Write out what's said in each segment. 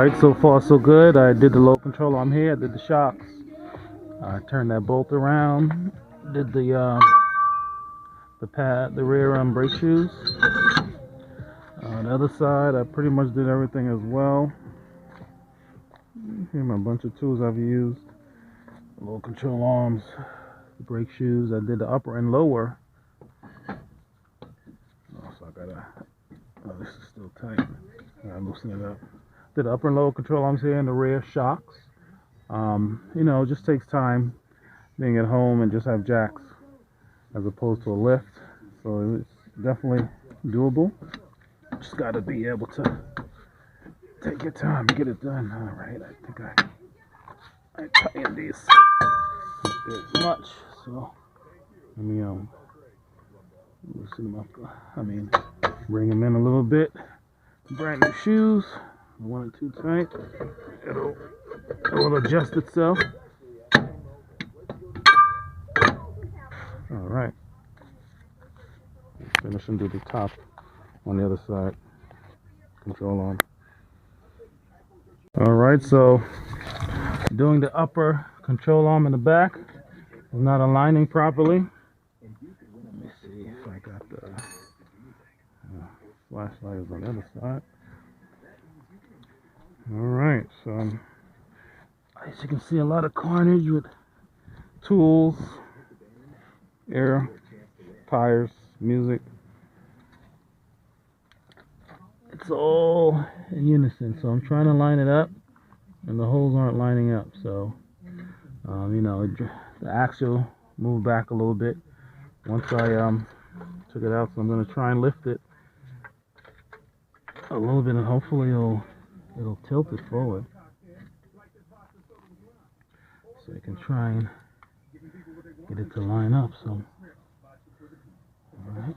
Alright, so far so good. I did the low control arm here, I did the shocks. I turned that bolt around, did the rear brake shoes. On the other side, I pretty much did everything as well. Here are a bunch of tools I've used. The low control arms, the brake shoes. I did the upper and lower. So I gotta, oh, this is still tight. I gotta loosen it up. Did the upper and lower control arms here and the rear shocks. You know, it just takes time being at home and just have jacks as opposed to a lift. So it's definitely doable. Just gotta be able to take your time to get it done. All right, I think I tightened these as much. So let me loosen them up. I mean, bring them in a little bit. Brand new shoes. I want it too tight. It will adjust itself. All right. Finish and do the top on the other side. Control arm. All right, so doing the upper control arm in the back is not aligning properly. Let me see if I got the flashlight is on the other side. All right, so as you can see, a lot of carnage with tools, air, tires, music. It's all in unison, so I'm trying to line it up and the holes aren't lining up. So you know, the axle moved back a little bit once I took it out, so I'm going to try and lift it a little bit and hopefully it'll tilt it forward so I can try and get it to line up. So alright,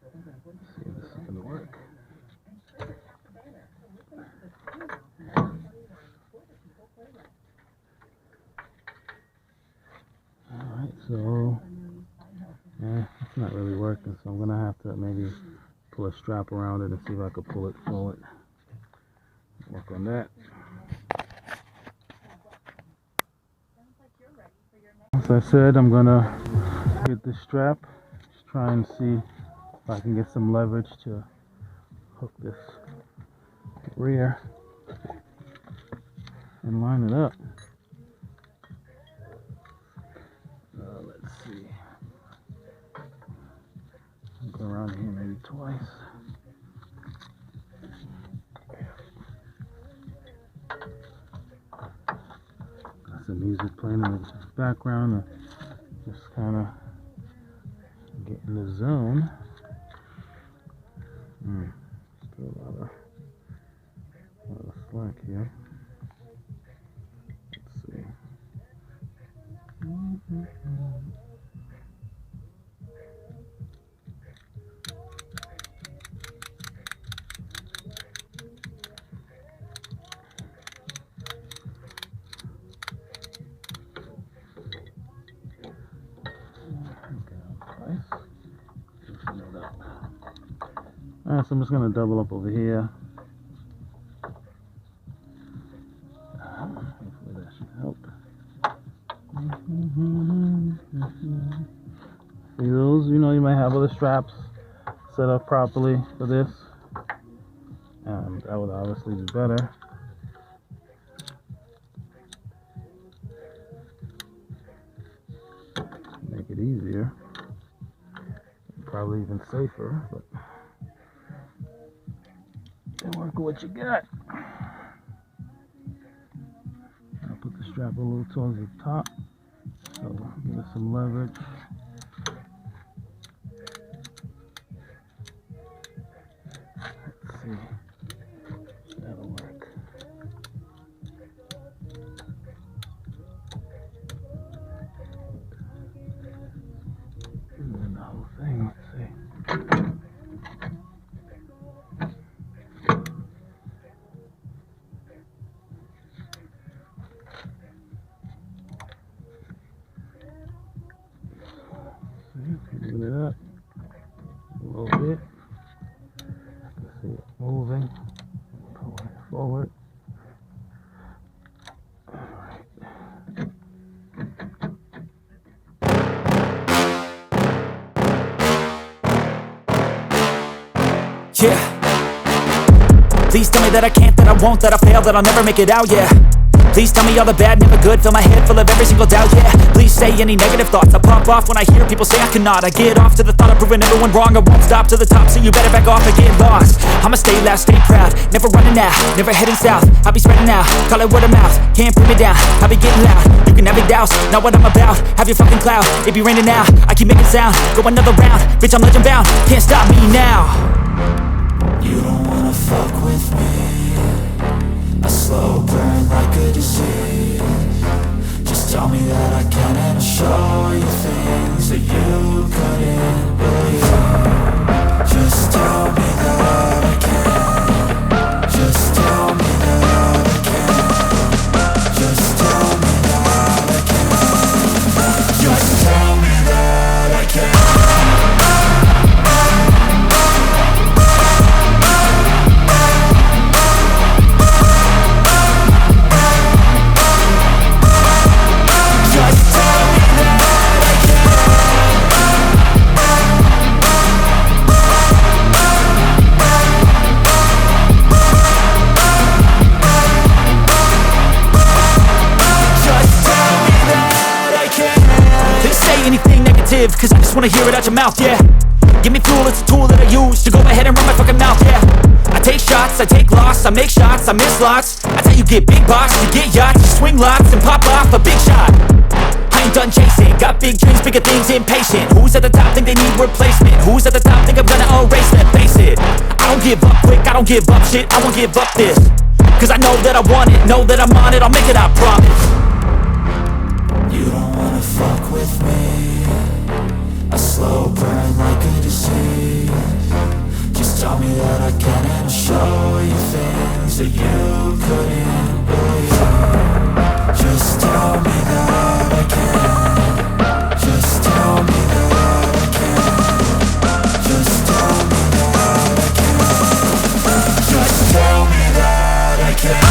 let's see if this is going to work. Alright, so it's not really working, so I'm going to have to maybe pull a strap around it and see if I can pull it forward. Work on that. As I said, I'm going to get this strap, just try and see if I can get some leverage to hook this rear and line it up. Let's see. I'll go around here maybe twice. Got some music playing in the background. Just kind of get in the zone. Still a lot of slack here. Let's see. Alright, so I'm just going to double up over here. Hopefully that should help. See those? You know, you might have other straps set up properly for this. That would obviously be better. Make it easier. Probably even safer, but work with what you got. I'll put the strap a little towards the top, so give it some leverage. Let's see. That'll work. And then the whole thing, let's see. Moving it up a little bit. I can see it moving. Pull it forward. yeah. Please tell me that I can't, that I won't, that I fail, that I'll never make it out, yeah. Please tell me all the bad, never good, fill my head full of every single doubt, yeah. Please say any negative thoughts, I pop off when I hear people say I cannot. I get off to the thought of proving everyone wrong, I won't stop to the top, so you better back off and get lost. I'ma stay loud, stay proud, never running out, never heading south. I'll be spreading out, call it word of mouth, can't put me down, I'll be getting loud. You can have your doubts, not what I'm about, have your fucking clout, it be raining now, I keep making sound, go another round, bitch I'm legend bound, can't stop me now. You don't wanna fuck with me, a slow burn like a disease. Just tell me that I can and I'll show you things that you couldn't believe. Just tell me that I can. Just tell me that I can. Just tell me that I can. Just tell me that I can. Cause I just wanna hear it out your mouth, yeah. Give me fuel, it's a tool that I use to go ahead and run my fucking mouth, yeah. I take shots, I take loss, I make shots, I miss lots. That's how you get big box, you get yachts, you swing lots and pop off a big shot. I ain't done chasing, got big dreams, bigger things, impatient. Who's at the top think they need replacement? Who's at the top think I'm gonna erase them? Face it, I don't give up quick, I don't give up shit, I won't give up this. Cause I know that I want it, know that I'm on it, I'll make it, I promise. You don't wanna fuck with me, a slow burn like a disease. Just tell me that I can and I'll show you things that you couldn't believe. Just tell me that I can. Just tell me that I can. Just tell me that I can. Just tell me that I can.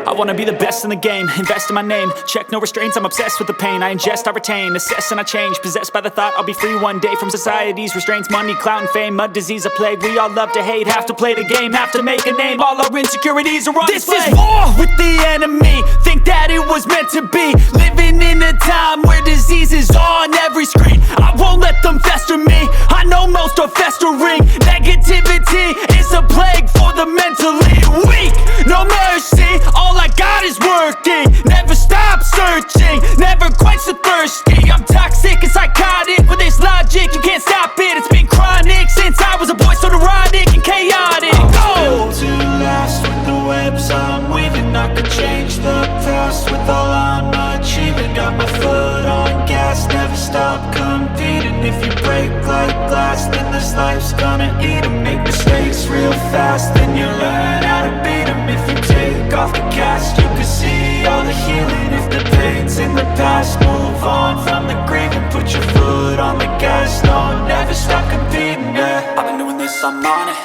I wanna be the best in the game, invest in my name. Check no restraints, I'm obsessed with the pain. I ingest, I retain, assess and I change. Possessed by the thought I'll be free one day from society's restraints. Money, clout and fame, mud, disease, a plague. We all love to hate, have to play the game, have to make a name. All our insecurities are on display. This is war with the enemy, think that it was meant to be. Living in a time where disease is on every screen. I won't let them fester me, I know most are festering. Negativity is a plague for the mentally weak. No mercy, all I got is working. Never stop searching, never quench the thirsty. I'm toxic and psychotic with this logic, you can't stop it. It's been chronic since I was a boy, so neurotic and chaotic. I'm built to last with the webs I'm weaving. I could change the past with all I'm achieving. Got my foot on gas, never stop competing. If you break like glass, then this life's gonna eat 'em. Make mistakes real fast, then you learn how to beat 'em. If you take off the cast, you can see all the healing. If the pain's in the past, move on from the grave and put your foot on the gas. No, never stop competing, yeah. I've been doing this, I'm on it,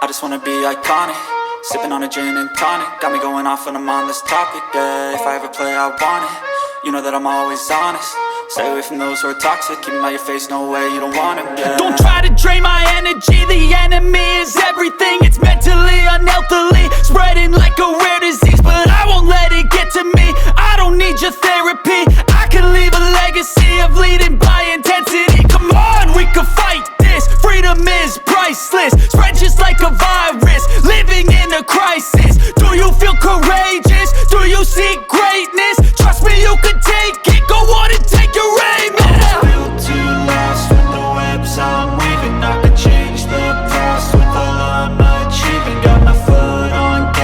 I just wanna be iconic. Sipping on a gin and tonic, got me going off when I'm on this topic, yeah. If I ever play, I want it, you know that I'm always honest. Stay away from those who are toxic, keep them out your face, no way, you don't want them, yeah. Don't try to drain my energy, the enemy is everything. It's mentally, unhealthily, spreading like a rare disease. But I won't let it get to me, I don't need your therapy. I can leave a legacy of leading by intensity. Come on, we can fight this, freedom is priceless. Spread just like a virus, living in a crisis. Do you feel courageous? Do you seek greatness? Trust me, you can take it, go on and take your aim, yeah. I was built to last with the webs I'm weaving. I could change the past with all I'm achieving. Got my foot on gas.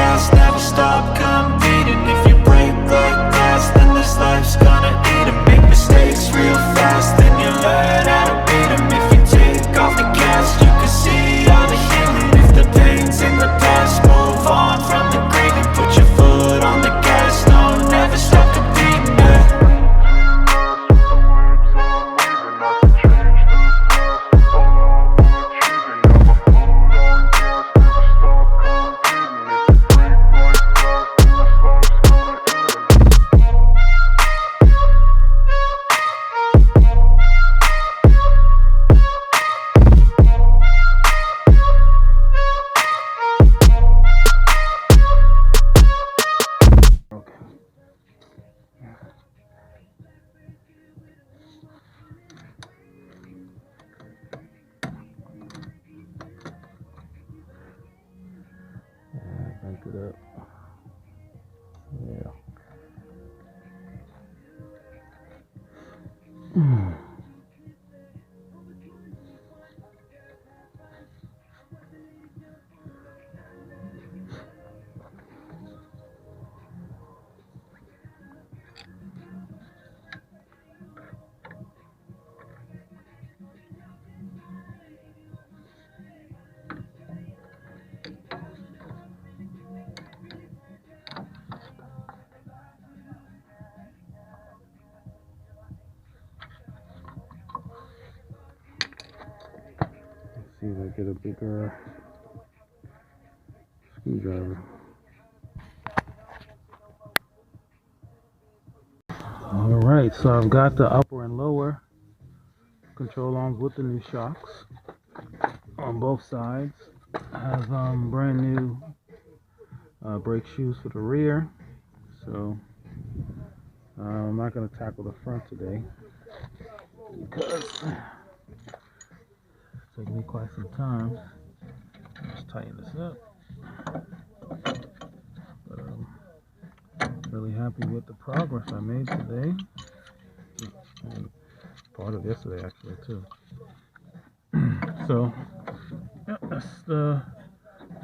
see if I get a bigger screwdriver. Alright, so I've got the upper and lower control arms with the new shocks on both sides. I have brand new brake shoes for the rear, so I'm not going to tackle the front today because it's taking me quite some time. Let's tighten this up. But I'm really happy with the progress I made today, and part of yesterday actually too. So yeah,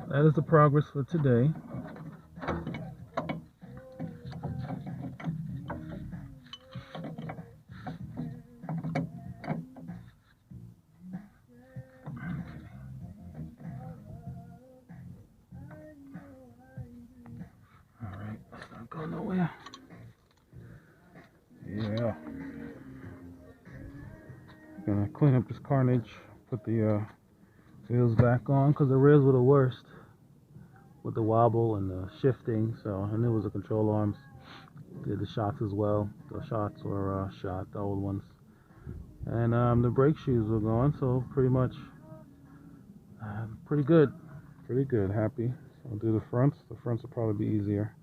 that is the progress for today. Alright, let's not go nowhere. Yeah. Gonna clean up this carnage, put the wheels back on, because the rears were the worst with the wobble and the shifting. So I knew it was the control arms. Did the shocks as well. The shocks were shot, the old ones. And the brake shoes were gone, so pretty much pretty good. Pretty good, happy. So I'll do the fronts. The fronts will probably be easier.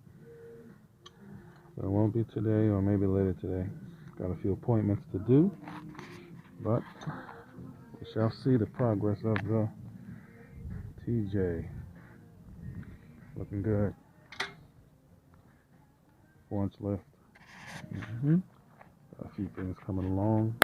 But it won't be today, or maybe later today. Got a few appointments to do. But we shall see the progress of the TJ. Looking good. 4-inch lift. Got a few things coming along.